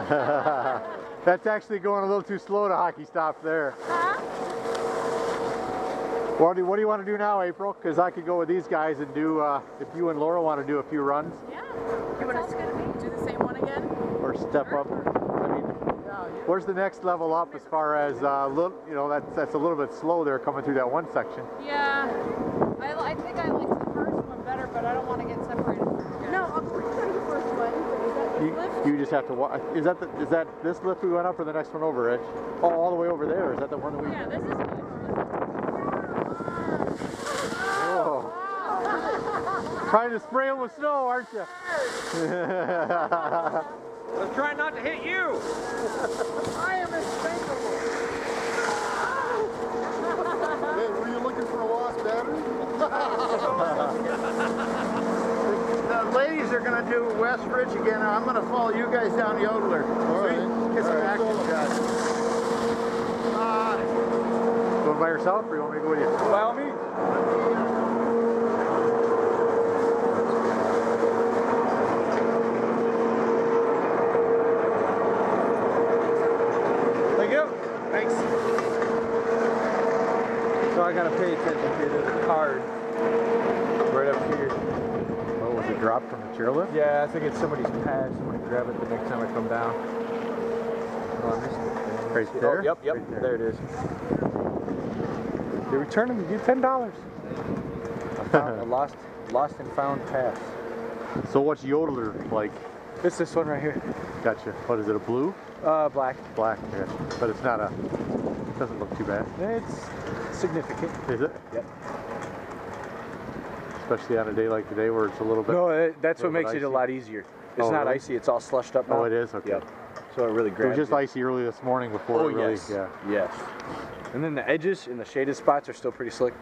That's actually going a little too slow to hockey stop there. Huh? What do you want to do now, April? Because I could go with these guys and do, if you and Laura want to do a few runs. Yeah. You want to do the same one again? Or step up. I mean, where's the next level up as far as, you know, that's a little bit slow there coming through that one section. Yeah. I think I like the first one better, but I don't want to get separated from you guys. No, I'll try the first one. Is that this lift? You just have to walk. Is that this lift we went up or the next one over, Rich? Oh, all the way over there. Is that the one that we... Yeah, this is good. Oh. Trying to spray them with snow, aren't you? I was trying not to hit you. I am instinctive. Hey, were you looking for a lost battery? The ladies are going to do West Ridge again. I'm going to follow you guys down Yodeler. All right. Get some action shots. Going by yourself or you want me to go with you? By all means. Thank you. Thanks. So I gotta pay attention to this card right up here. Oh, was it dropped from the chairlift? Yeah, I think it's somebody's pad. Somebody grab it the next time I come down. Oh, I missed it. Right there? Oh, yep, Right there it is. They returned them to you $10. A lost and found pass. So what's Yodeler like? It's this one right here. Gotcha. What is it, a blue? Black. Black, yeah. But it's not doesn't look too bad. It's significant. Is it? Yep. Especially on a day like today where it's a little bit... No, that's what little bit makes it a icy. lot easier. It's Oh, not really? icy, it's all slushed up now. Oh, it is? Okay. Yep. So it really It grabs was just you. icy early this morning before Oh, it really... yes. Yeah. Yes. And then the edges in the shaded spots are still pretty slick.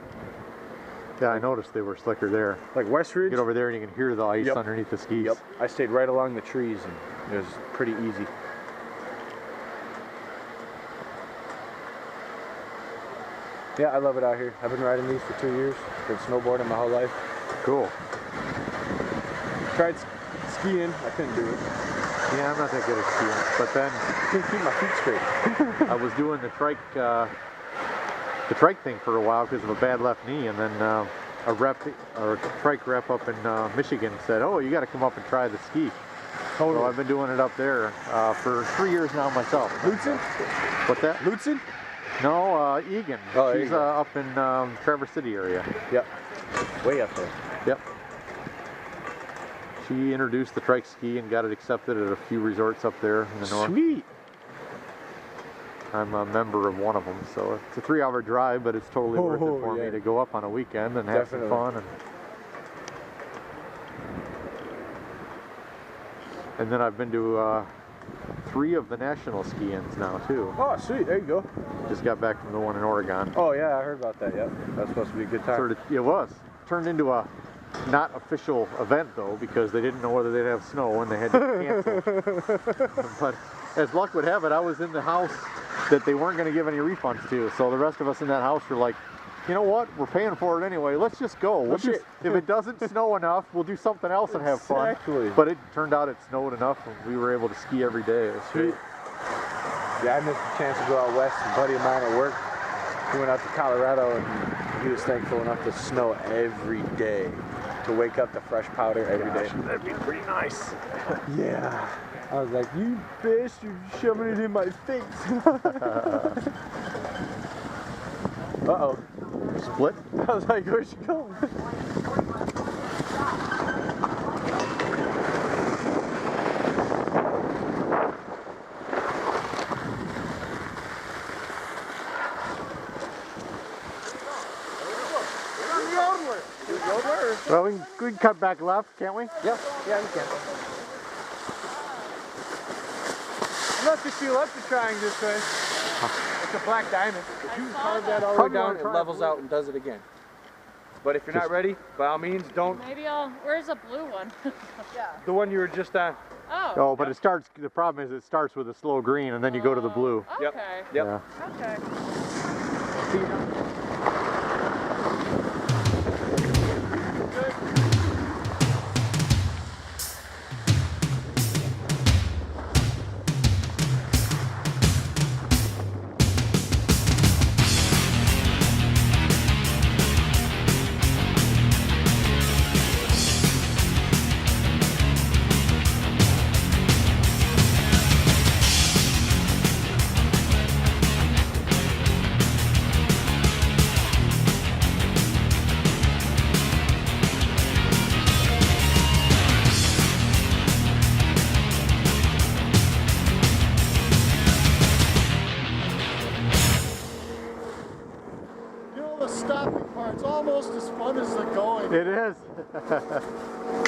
Yeah, I noticed they were slicker there. Like West Ridge. Get over there and you can hear the ice Yep. underneath the skis. Yep. I stayed right along the trees and it was pretty easy. Yeah, I love it out here. I've been riding these for 2 years. Been snowboarding my whole life. Cool. Tried skiing, I couldn't do it. Yeah, I'm not that good at skiing. But then I couldn't keep my feet straight. I was doing the trike thing for a while because of a bad left knee, and then a trike rep up in Michigan said, "Oh, you got to come up and try the ski." Totally. So I've been doing it up there for 3 years now myself. Lutzen? What's that? Lutzen? No, Egan. Oh, there She's you go. up in Traverse City area. Yep. Way up there. Yep. She introduced the trike ski and got it accepted at a few resorts up there in the north. Sweet. I'm a member of one of them, so it's a 3-hour drive, but it's totally worth it for yeah. me to go up on a weekend and have Definitely. some fun. And then I've been to 3 of the national ski-ins now too. Oh, sweet. There you go. Just got back from the one in Oregon. Oh, yeah, I heard about that. Yep. That's supposed to be a good time. It was. Turned into a not official event though, because they didn't know whether they'd have snow and they had to cancel. But as luck would have it, I was in the house that they weren't going to give any refunds to. So the rest of us in that house were like, you know what? We're paying for it anyway. Let's just go. We'll just, if it doesn't snow enough, we'll do something else and have fun. Exactly. But it turned out it snowed enough and we were able to ski every day. It was Sweet. Yeah, I missed the chance to go out west. A buddy of mine at work, he went out to Colorado and he was thankful enough to snow every day, to wake up to fresh powder every day. That'd be pretty nice. Yeah. I was like, you bitch, you're shoving it in my face. Uh-oh. Split? I was like, where's she going? Well, we can cut back left, can't we? Yep. Yeah, you can. Unless if you left the trying this way. It's a black diamond. If you carve that all the way down, it levels out and does it again. But if you're not ready, by all means, don't. Maybe where's the blue one? Yeah. The one you were just on. Oh. Oh, but it starts, the problem is it starts with a slow green and then you go to the blue. Okay. Yep. Yeah. Okay. It is.